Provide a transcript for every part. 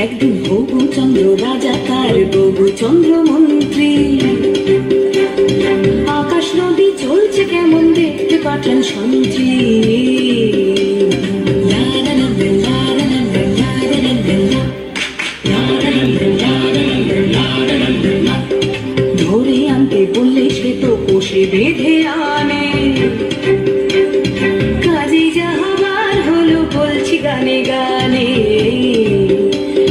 একদিন হবু চন্দ্র রাজা তার ববু চন্দ্র মন্ত্রী, আকাশ নদী চলছে কেমন দেখতে পাঠান সন্ত্রী। ধরে আনতে বললে সে তো কষে বেঁধে আনে, কাজী যাহাবার হলো বলছি গানে গানে।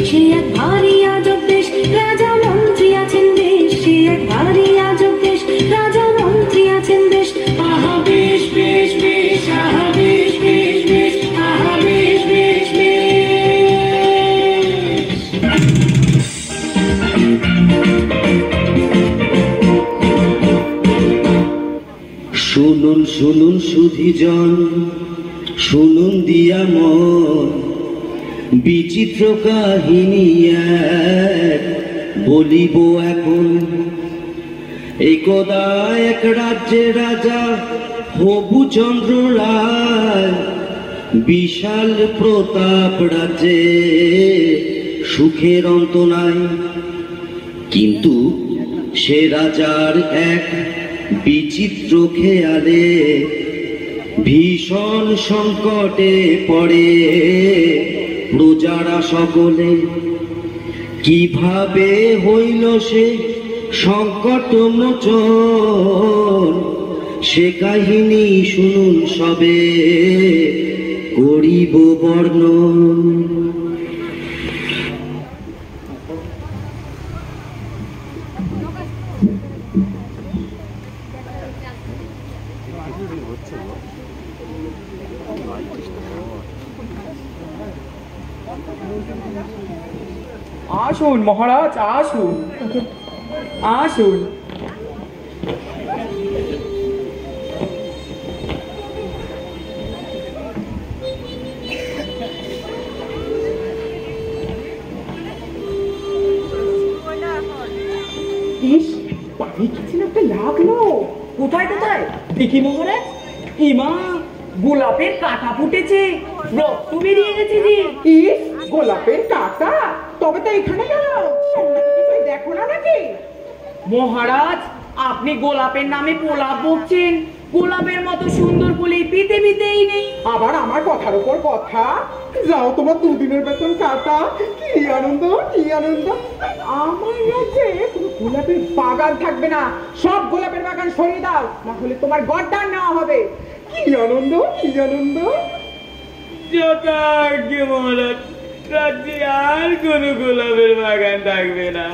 সে এক ভারী আজব দেশ, রাজা মন্ত্রী আছেন বেশ, সে এক ভারী আজব দেশ, রাজা মন্ত্রী আছেন বেশ। আহা বেশ বেশ বেশ, আহা বেশ বেশ বেশ, আহা বেশ বেশ বেশ। শুনুন শুনুন সুধীজন, শুনুন দিয়া মন, বিচিত্র কাহিনী এক বলিব এখন। একদা এক রাজ্যে রাজা হবু চন্দ্র রায়, বিশাল প্রতাপ রাজ্যে সুখের অন্ত নাই। কিন্তু সে রাজার এক বিচিত্র খেয়ালে ভীষণ সংকটে পড়ে প্রজারা সকলে। কিভাবে হইল সে সংকট মোচন, সে কাহিনী শুনুন সবে করিব বর্ণন। আসুন মহারাজ, আসুন আসুন। একটা লাগলো কোথায় কোথায় দেখি মহারাজ। ইমা, গোলাপের কাঁটা ফুটেছে, রক্ত বেরিয়ে গেছে যে। গোলাপের কাঁটা? তবে তো এখানে গেল, দেখো না নাকি? মহারাজ, আপনি গোলাপের নামে প্রলাপ বকছেন, গোলাপের মতো সুন্দর ফুল এই পৃথিবীতেই নেই। আবার আমার কথার উপর কথা। যাও, তোমার দুদিনের বেতন কাটা। কি আনন্দ, কি আনন্দ! আমার রাজ্যে কোনো গোলাপের বাগান থাকবে না, সব গোলাপের বাগান সরিয়ে দাও, না হলে তোমার গড়দান নেওয়া হবে। কি আনন্দ, কি আনন্দ! যথাজ্ঞে মহারাজ, রাজ্যে আর কোনো গোলাপের বাগান থাকবে না।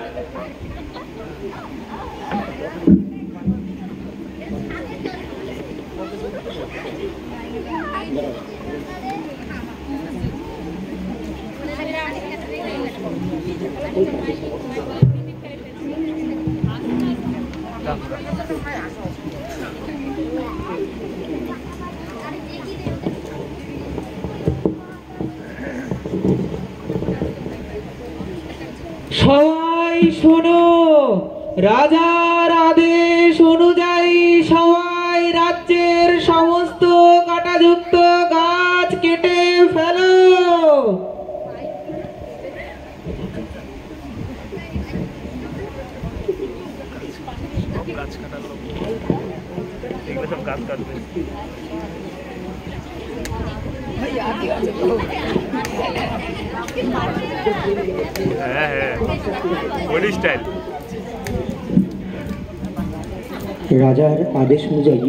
সবাই শোনো, রাজার আদেশ অনুযায়ী সবাই রাজ্যের সমস্ত কাঁটাযুক্ত গাছ কেটে ফেলো। রাজার আদেশ অনুযায়ী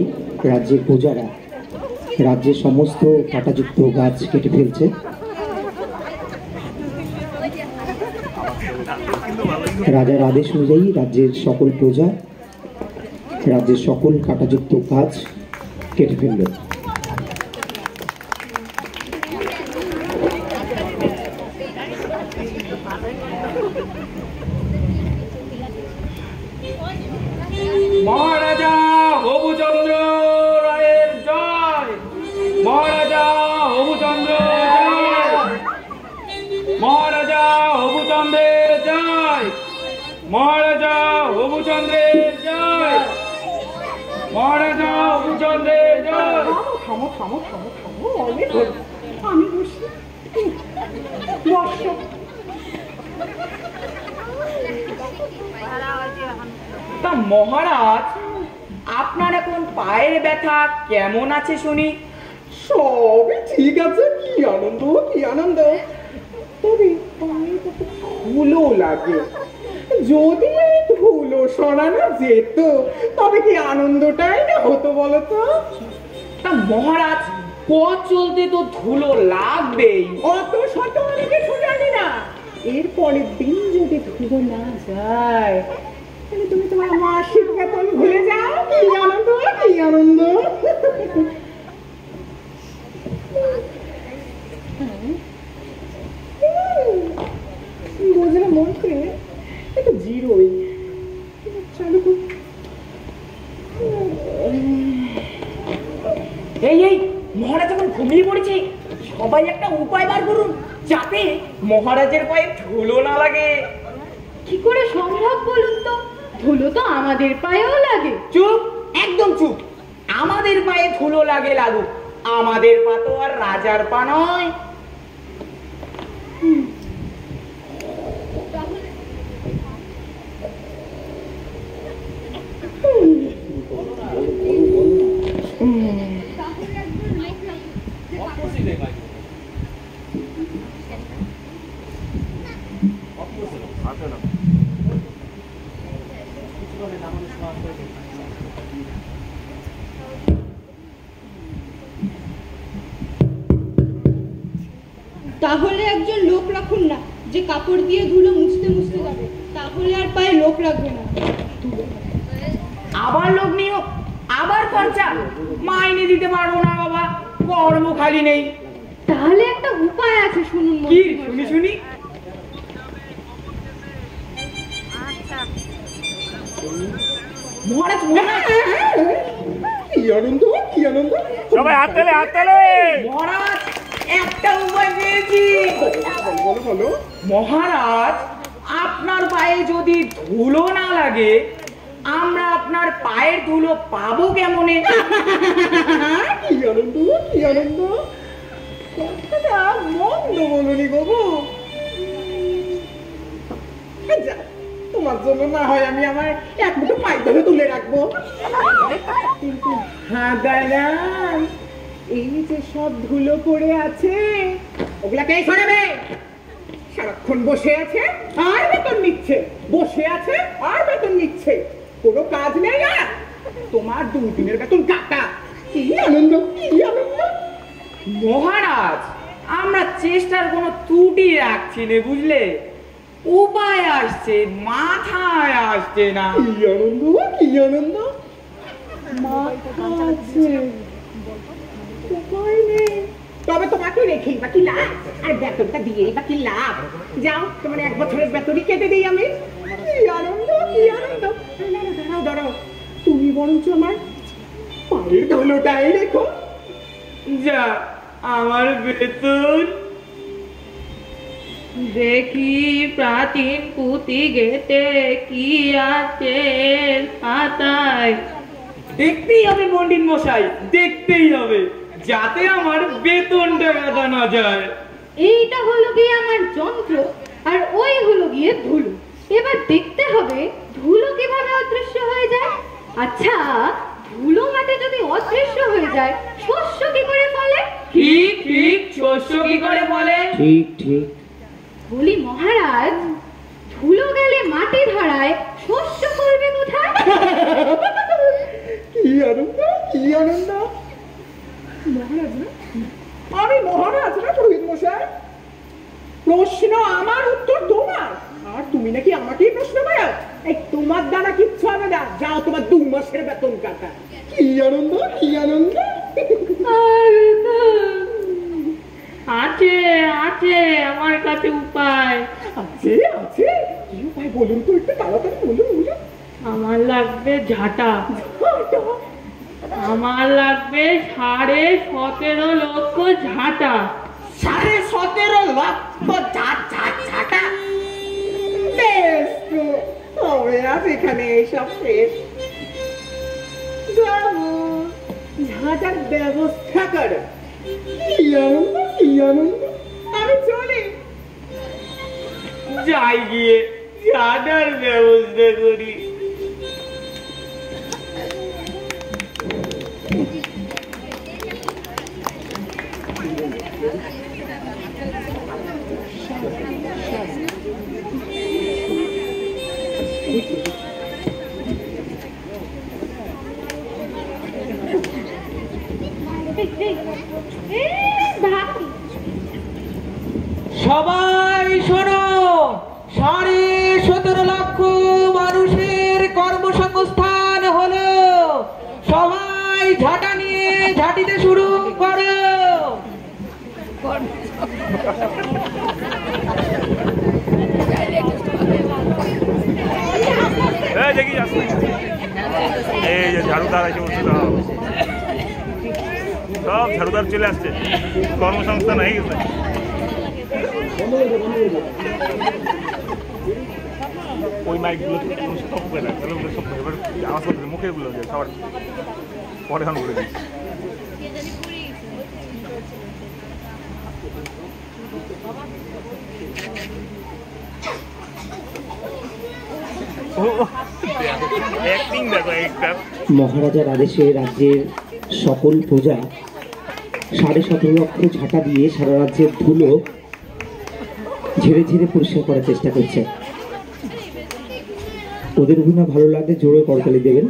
রাজ্যের প্রজারা রাজ্যের সমস্ত কাঁটাযুক্ত গাছ কেটে ফেলছে। রাজার আদেশ অনুযায়ী রাজ্যের সকল প্রজা রাজ্যের সকল কাঁটাযুক্ত গাছ কেটে ফেলল। মহারাজা হবুচন্দ্র রায়ের জয়, মহারাজা হবুচন্দ্র জয়, মহারাজা হবুচন্দ্রের জয়, মহারাজা হবুচন্দ্রের জয়, মহারাজা হবুচন্দ্রের জয়। থামো থামো থামো থামো, আমি বসি। বসো। তা মহারাজ, আপনার এখন পায়ের ব্যথা কেমন আছে শুনি? সবই ঠিক আছে। কি আনন্দ, কি আনন্দ। তবে পায়ে তো ধুলো লাগে। যদি এই ধুলো সরানো যেত তবে কি আনন্দটাই না হতো বলতো? তা মহারাজ, পথ চলতে তো ধুলো লাগবেই। অত শত আমি কিছু জানি না। এর পরের দিন যদি ধুলো না যায় তাহলে তুমি তোমার মাসিক বেতন ভুলে যাও। কি আনন্দ, কি আনন্দ। বুঝলে মন্ত্রী, একটু জিরোই চালু কর। এই এই মহারাজ যখন ঘুমিয়ে পড়েছে, সবাই একটা উপায় বার করুন যাতে মহারাজের পায়ে ধুলো না লাগে। কি করে সম্ভব বলুন তো? ধুলো তো আমাদের পায়েও লাগে। চুপ, একদম চুপ। আমাদের পায়ে ধুলো লাগে লাগুক, আমাদের পা তো আর রাজার পা নয়। তাহলে একজন লোক রাখুন না, যে কাপড় দিয়ে ধুলো মুছতে মুছতে যাবে। তাহলে আর পায়ে লোক রাখবে না। আবার লোক নিও, আবার খরচা। মাইনে দিতে পারবো না বাবা, কর্ম খালি নেই। তাহলে একটা উপায় আছে, শুনুন কি মন্ত্রী শুনি মশাই। শুনি। মহারাজ, মহারাজ, কি আনন্দ, কি আনন্দ। সবাই হাত তালে, হাত তালে। মহারাজ, একটা উপায় পেয়েছি। বলো বলো। মহারাজ, আপনার পায়ে যদি ধুলো না লাগে, আমরা আপনার পায়ের ধুলো পাবো কেমনে? কি আনন্দ, কি আনন্দ। কথাটা মন্দ বলনি বাবু। তোমার জন্য না হয় আমি আমার এক মুঠো পায়ে ধরে তুলে রাখবো, কিন্তু হ্যাঁ দাঁড়ান, এই যে সব ধুলো পড়ে আছে ওগুলাকে সরাবে। সারাক্ষণ বসে আছে আর বেতন নিচ্ছে, বসে আছে আর বেতন নিচ্ছে, কোনো কাজ নেই। আর তোমার 2 দিনের বেতন কাটা। কি আনন্দ, কি আনন্দ। মহারাজ, আমরা চেষ্টার কোনো ত্রুটি রাখছি না, বুঝলে? উপায় আসছে, মাথায় আসছে না। কি আনন্দ, কি আনন্দ। মাথা আছে, উপায় নেই। তবে তোমাকে রেখেই বা কি লাভ, আর বেতনটা দিয়েই বা কি লাভ। যাও, তোমার 1 বছরের বেতনই কেটে দিই আমি। কি আনন্দ, কি আনন্দ। দাঁড়াও দাঁড়াও, তুমি বরঞ্চ আমার পায়ের ধুলোটাই রেখো। যা, আমার বেতন। দেখি প্রাচীন পুঁথি গেটে কি আছে পাতায়। দেখতেই হবে পণ্ডিত মশাই, দেখতেই হবে, যাতে আমার বেতনটা কাটা না যায়। এইটা হলো গিয়ে আমার যন্ত্র, আর ওই হলো গিয়ে ধুলো। এবার দেখতে হবে ধুলো কিভাবে অদৃশ্য হয়ে যায়। আচ্ছা, ধুলো মাঠে যদি অদৃশ্য হয়ে যায়, শস্য কি করে ফলে? ঠিক ঠিক, শস্য কি করে বলে? ঠিক ঠিক। বলি মহারাজ, ধুলো গেলে মাটি ধরায়, শস্য ফলবে কোথায়? কি আনন্দ, কি আনন্দ। মহারাজ না, আমি মহারাজ না পুরোহিত মশাই। প্রশ্ন আমার, উত্তর তোমার, আর তুমি নাকি আমাকেই প্রশ্ন করো। এই তোমার দ্বারা কিচ্ছু হবে না, যাও তোমার 2 মাসের বেতন কাটা। কি আনন্দ, কি আনন্দ। আছে আছে আমার কাছে উপায়। আছে আছে, কি উপায় বলুন তো, একটু তাড়াতাড়ি বলুন বলুন। আমার লাগবে ঝাঁটা, আমার লাগবে 17.5 লক্ষ ঝাঁটা। 17.5 লক্ষ ঝাঁটা। বেশ তো, তবে আজ এখানে এইসব শেষ। যাবো, ঝাঁটার ব্যবস্থা করো। কি আনন্দ, কি আনন্দ। আমি চলি। যাই গিয়ে ঝাঁটার ব্যবস্থা করি। সবাই শোনো, 17.5 লক্ষ মানুষের কর্মসংস্থান হলো। সবাই ঝাঁটা নিয়ে ঝাঁটিতে শুরু করো। দেখি এই যে ঝাড়ুদার আছে, সব ঝাড়ুদার চলে আসছে, কর্মসংস্থান হয়ে গেছে। ওই মাইকগুলো স্টপ করে দেয়, তাহলে ওগুলো সব এবার আওয়াজ করতে মুখের গুলো সবার পরে এখন করে দিচ্ছি। মহারাজার আদেশে রাজ্যের সকল প্রজা 17.5 লক্ষ ঝাঁটা দিয়ে সারা রাজ্যের ধুলো ঝেড়ে ঝেড়ে পরিষ্কার করার চেষ্টা করছে। ওদের অভিনয় ভালো লাগলে জোরে করতালি দেবেন।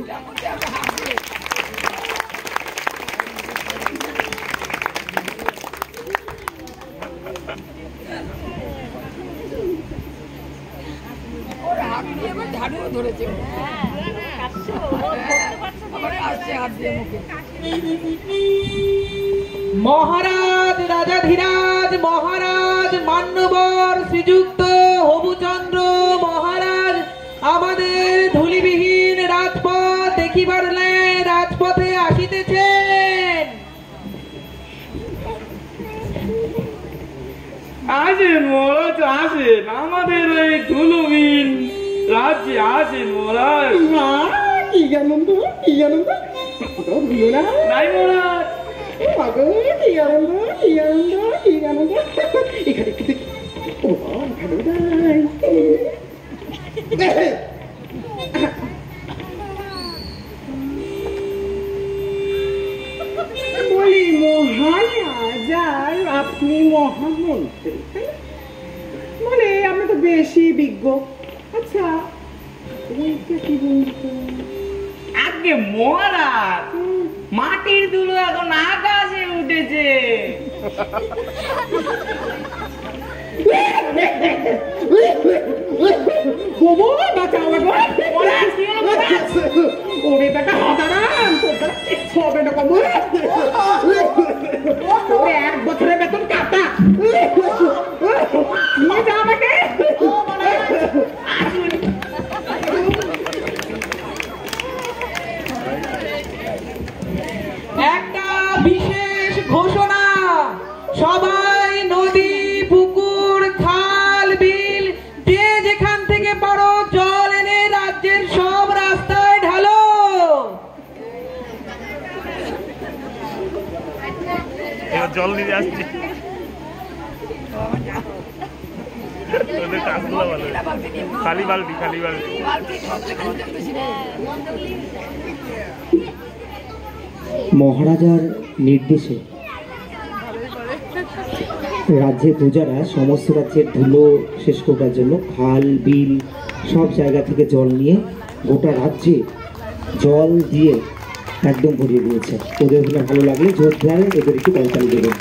মহারাজ রাজাধিরাজ মহারাজ মান্যবর শ্রীযুক্ত হবুচন্দ্র মহারাজ আমাদের ধূলিবিহীন রাজপথ দেখিবার রাজপথে আসিতেছেন। আসেন মহারাজ, আসেন, আমাদের এই ধুলোহীন রাজ্যে আসেন মহারাজ। কি আনন্দ, কি আনন্দ। নাই মহারাজ, কি আনন্দ, কি আনন্দ, কি আনন্দ। এখানে একটু দেখি। ও ভালো নাই। বলি মহারাজ, আর আপনি মহামন্ত্রী, মানে আপনি তো বেশি বিজ্ঞ। আচ্ছা ওইটা কি বলতো? আগে মহারাজ, মাটির ধুলো এখন আকাশে উঠেছে। ওরে বেটা হাজারাম, হবে না কম। 1 বছরের বেতন কাটা। নিয়ে যা আমাকে। একটা বিশেষ ঘোষণা, সবাই নদী পুকুর খাল বিল যে যেখান থেকে পারো জল এনে রাজ্যের সব রাস্তায় ঢালো। জল নিয়ে আসছি, খালি বালতি, খালি বালতি। মহারাজার নির্দেশে রাজ্যের প্রজারা সমস্ত রাজ্যের ধুলো শেষ করার জন্য খাল বিল সব জায়গা থেকে জল নিয়ে গোটা রাজ্যে জল দিয়ে একদম ভরিয়ে দিয়েছে। ওদের ভালো লাগলে জোরদার এদের একটু করতালি দেবেন।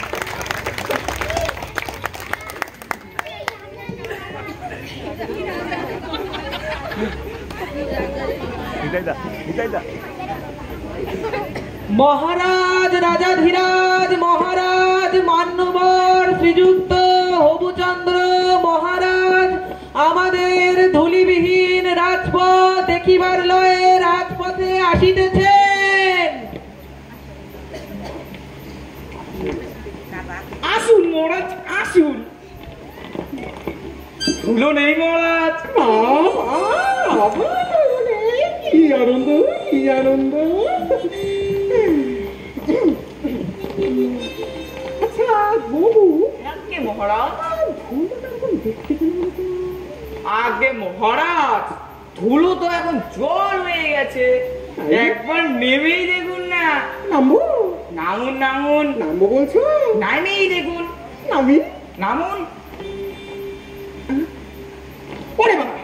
মহারাজ রাজাধিরাজ মহারাজ মান্যবর শ্রীযুক্ত হবুচন্দ্র মহারাজ আমাদের ধূলিবিহীন রাজপথ দেখিবার লয়ে রাজপথে আসিতেছেন। আসুন মহারাজ, আসুন। ধুলো নেই মহারাজ। কি আনন্দ, কি আনন্দ। আচ্ছা বাবু, আগে মহারাজ, ধুলোটা এখন দেখতে কেমন হতো? আগে মহারাজ, ধুলো তো এখন জল হয়ে গেছে, একবার নেমেই দেখুন না। নামবো? নামুন নামুন, নামবো বলছো? নামেই দেখুন, নামি? নামুন। ওরে বাবা,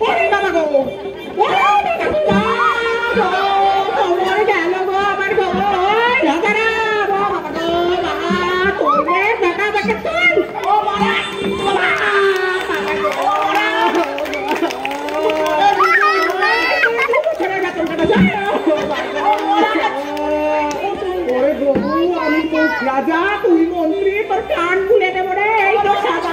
ওরে বাবা গো, ওরে বাবা গো, আমার গেল গো, আমার গো, রাজারা গো, বাবা গো, বাবা, তোরে বাবা বাবা তোল, ও বাবা, বাবা, বাবা গো, ওরে গো, আমি তো রাজা, তুই মন্ত্রী, তোর কান খুলে দেবো রে, এই তো সাদা।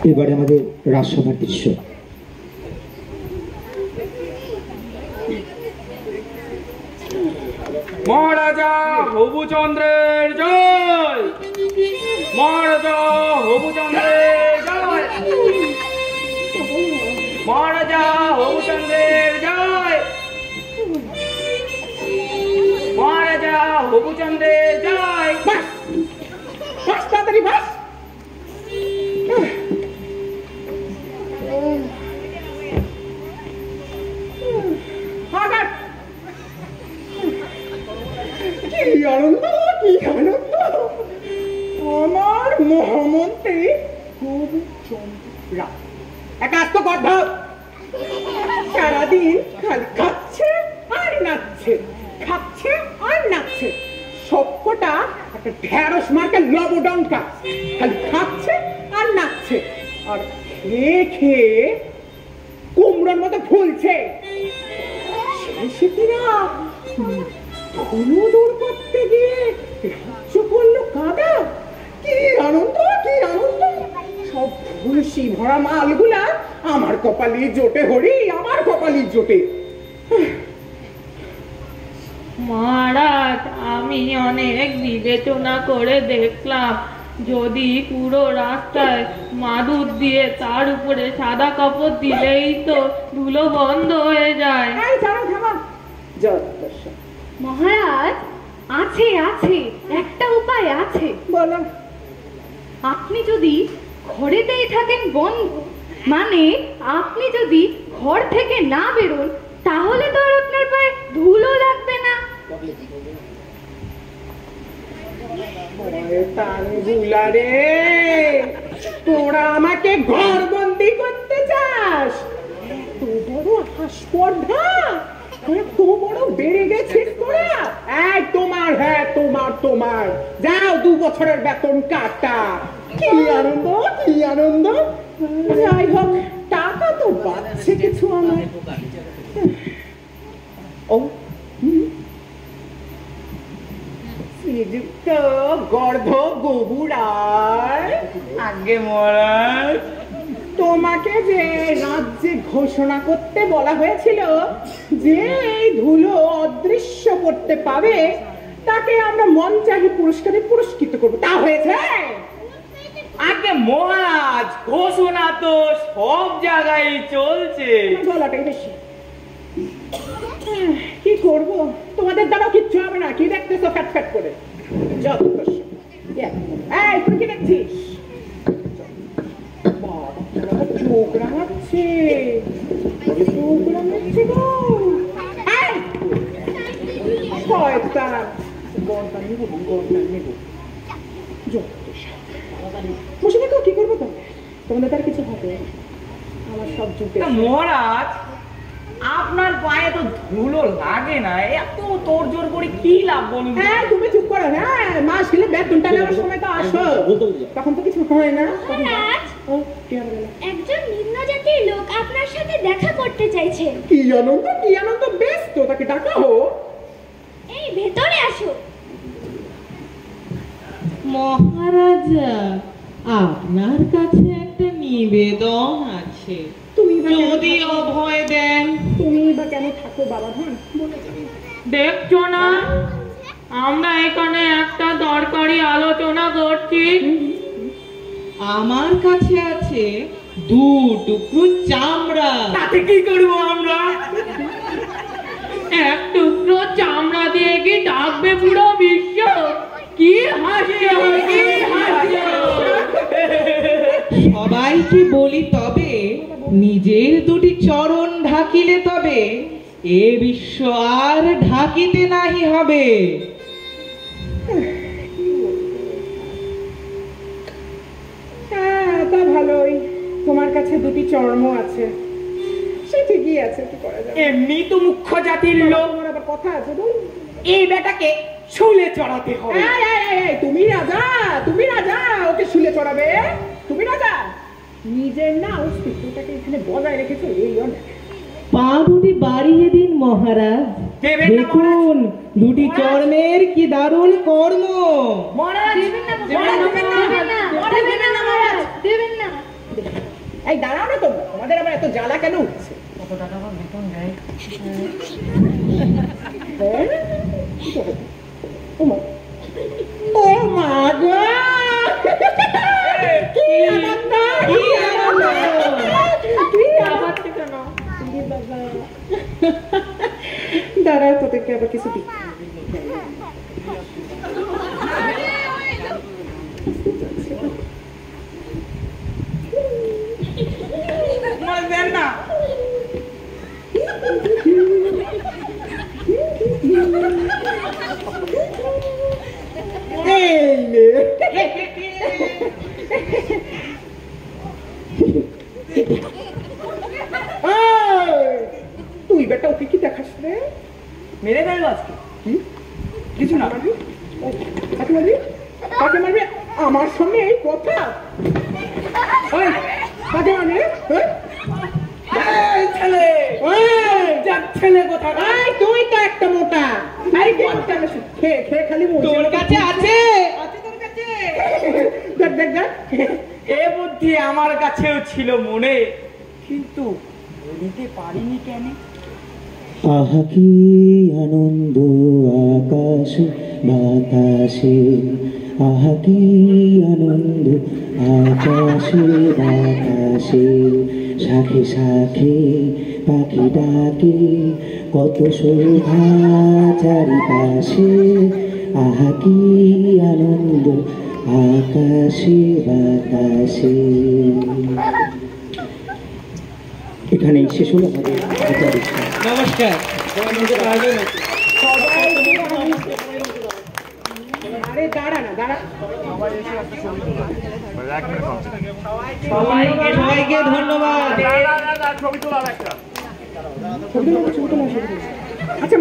এবারে আমাদের রাজসভার দৃশ্য। মহারাজা হবুচন্দ্রের জয়, মহারাজা হবুচন্দ্রের জয়, মহারাজা হবুচন্দ্রের জয়, মহারাজা হবুচন্দ্রের জয়। বাস তাড়াতাড়ি বাস। কি আনন্দ, কি আনন্দ, আমার মহামন্ত্রী হবুচন্দ্রা এক আস্ত গর্ধব, সারাদিন খালি খাচ্ছে আর নাচছে, খাচ্ছে আর নাচছে, সবকটা একটা ঢেঁড়স মার্কা লবডঙ্কা, খালি খাচ্ছে আর নাচছে, আর খেয়ে খেয়ে কুমড়োর মতো ফুলছে। সে কিনা ধুলো দূর করতে গিয়ে রাজ্য করলো কাদা। কি আনন্দ, কি আনন্দ, সব ফুলসি ভরা মালগুলা আমার কপালি জোটে, হরি আমার কপালি জোটে। মহারাজ, আমি অনেক বিবেচনা করে দেখলাম, যদি পুরো রাস্তায় মাদুর দিয়ে তার উপরে সাদা কাপড় দিলেই তো ধুলো বন্ধ হয়ে যায়। মহারাজ, আছে আছে, একটা উপায় আছে। বলো। আপনি যদি ঘরেতেই থাকেন বন্ধ, মানে আপনি যদি ঘর থেকে না বেরোন, তাহলে তো আর আপনার পায়ে ধুলো লাগবে না। রে, তোরা আমাকে ঘর বন্দি করতে চাস? তো বড় হাসপর্ধা, এত বড় বেড়ে গেছিস তোরা। এই তোমার, হ্যাঁ তোমার, তোমার যাও 2 বছরের বেতন কাটা। কি আনন্দ, কি আনন্দ। যাই হোক, টাকা তো বাঁচছে কিছু আমার। ও শ্রীযুক্ত গর্ধ গোবুরায়, আগে মহারাজ, তোমাকে যে রাজ্যে ঘোষণা করতে বলা হয়েছিল যে এই ধুলো অদৃশ্য করতে পাবে, তাকে আমরা মঞ্চাহী পুরস্কারে পুরস্কৃত করবো, তা হয়েছে? আগে মহারাজ, ঘোষণা তো সব জায়গায় চলছে। গলাটাই বেশি। কি করব, তোমাদের দ্বারা কিচ্ছু হবে না। কি দেখতেছো ফ্যাট ফ্যাট করে? এই তুই কি দেখছিস? চোখ রাঙাচ্ছে, চোখ রাঙাচ্ছে গো। শয়তান, গর্দা নেব, গর্দা নেব। বসে দেখো কি করবো তো, তোমাদের তার কিছু হবে, আমার সব জুটে। মহারাজ, আপনার পায়ে তো ধুলো লাগে না, এত তোর জোর করে কি লাভ বলুন? হ্যাঁ তুমি চুপ করো। হ্যাঁ, মাস গেলে বেতনটা নেওয়ার সময় তো আসো, তখন তো কিছু হয় না। একজন নিম্ন জাতির লোক আপনার সাথে দেখা করতে চাইছে। কি আনন্দ, কি আনন্দ, বেশ তো তাকে ডাকাও। এই ভেতরে আসো। মহারাজা, আপনার কাছে একটা নিবেদন আছে, তুমি যদি অভয় দেন। তুমি বা কেন থাকো বাবা? হ্যাঁ বলে যাও। দেখছো না আমরা এখানে একটা দরকারি আলোচনা করছি। আমার কাছে আছে 2 টুকরো চামড়া। তাতে কি করবো আমরা? এক টুকরো চামড়া দিয়ে কি ডাকবে পুরো বিশ্ব? কি হাসি, কি হাসি। সবাইকে বলি তবে নিজের 2টি চরণ ঢাকিলে তবে এ বিশ্ব আর ঢাকিতে নাহি হবে। হ্যাঁ, তা ভালোই, তোমার কাছে 2টি চর্ম আছে, সে ঠিকই আছে, কি করা যাবে। এমনি তো মুখ্য জাতির লোক, তোমার আবার কথা আছে বল। এই বেটাকে শুলে চড়াতে হবে। এই, তুমি রাজা, তুমি রাজা, ওকে শুলে চড়াবে? তুমি রাজা? নিজের না অস্তিত্বটাকে এখানে বজায় রেখেছো, এই অনেক। পা 2টি বাড়িয়ে দিন মহারাজ, দেখুন 2টি চর্মের কি দারুণ কর্ম। এই দাঁড়াও না তোমরা, তোমাদের আবার এত জ্বালা কেন উঠছে? ও মা গো, কি আনন্দ, কি আনন্দ, কি আনন্দ কেন? দাঁড়াও, তোদেরকে আবার কিছু দিই। তুই বেটা ওকে কি দেখাস রে? মেরে ফেলবো আজকে। কিছু না, কাকে মারবি? কাকে মারবি আমার সামনে? এই কথা কাকে মারবি? ছেলে ছেলে কোথায়? তুই তো একটা মোটা, খেয়ে খেয়ে খালি তোর কাছে আছে? দেখ দেখ দেখ, এ বুদ্ধি আমার কাছেও ছিল মনে, কিন্তু বলিতে পারিনি কেন। আহা কি আনন্দ আকাশে বাতাসে, আহা কি আনন্দ আকাশে বাতাসে, শাখে শাখে পাখি ডাকে, কত শোভা চারিপাশে, আহা কি আনন্দ আকাশে বাতাসে। এখানেই শেষ হলো আমাদের নমস্কার। আরে দাঁড়া না, দাঁড়া। সবাইকে ধন্যবাদ। ছবি তোলা একটা। আচ্ছা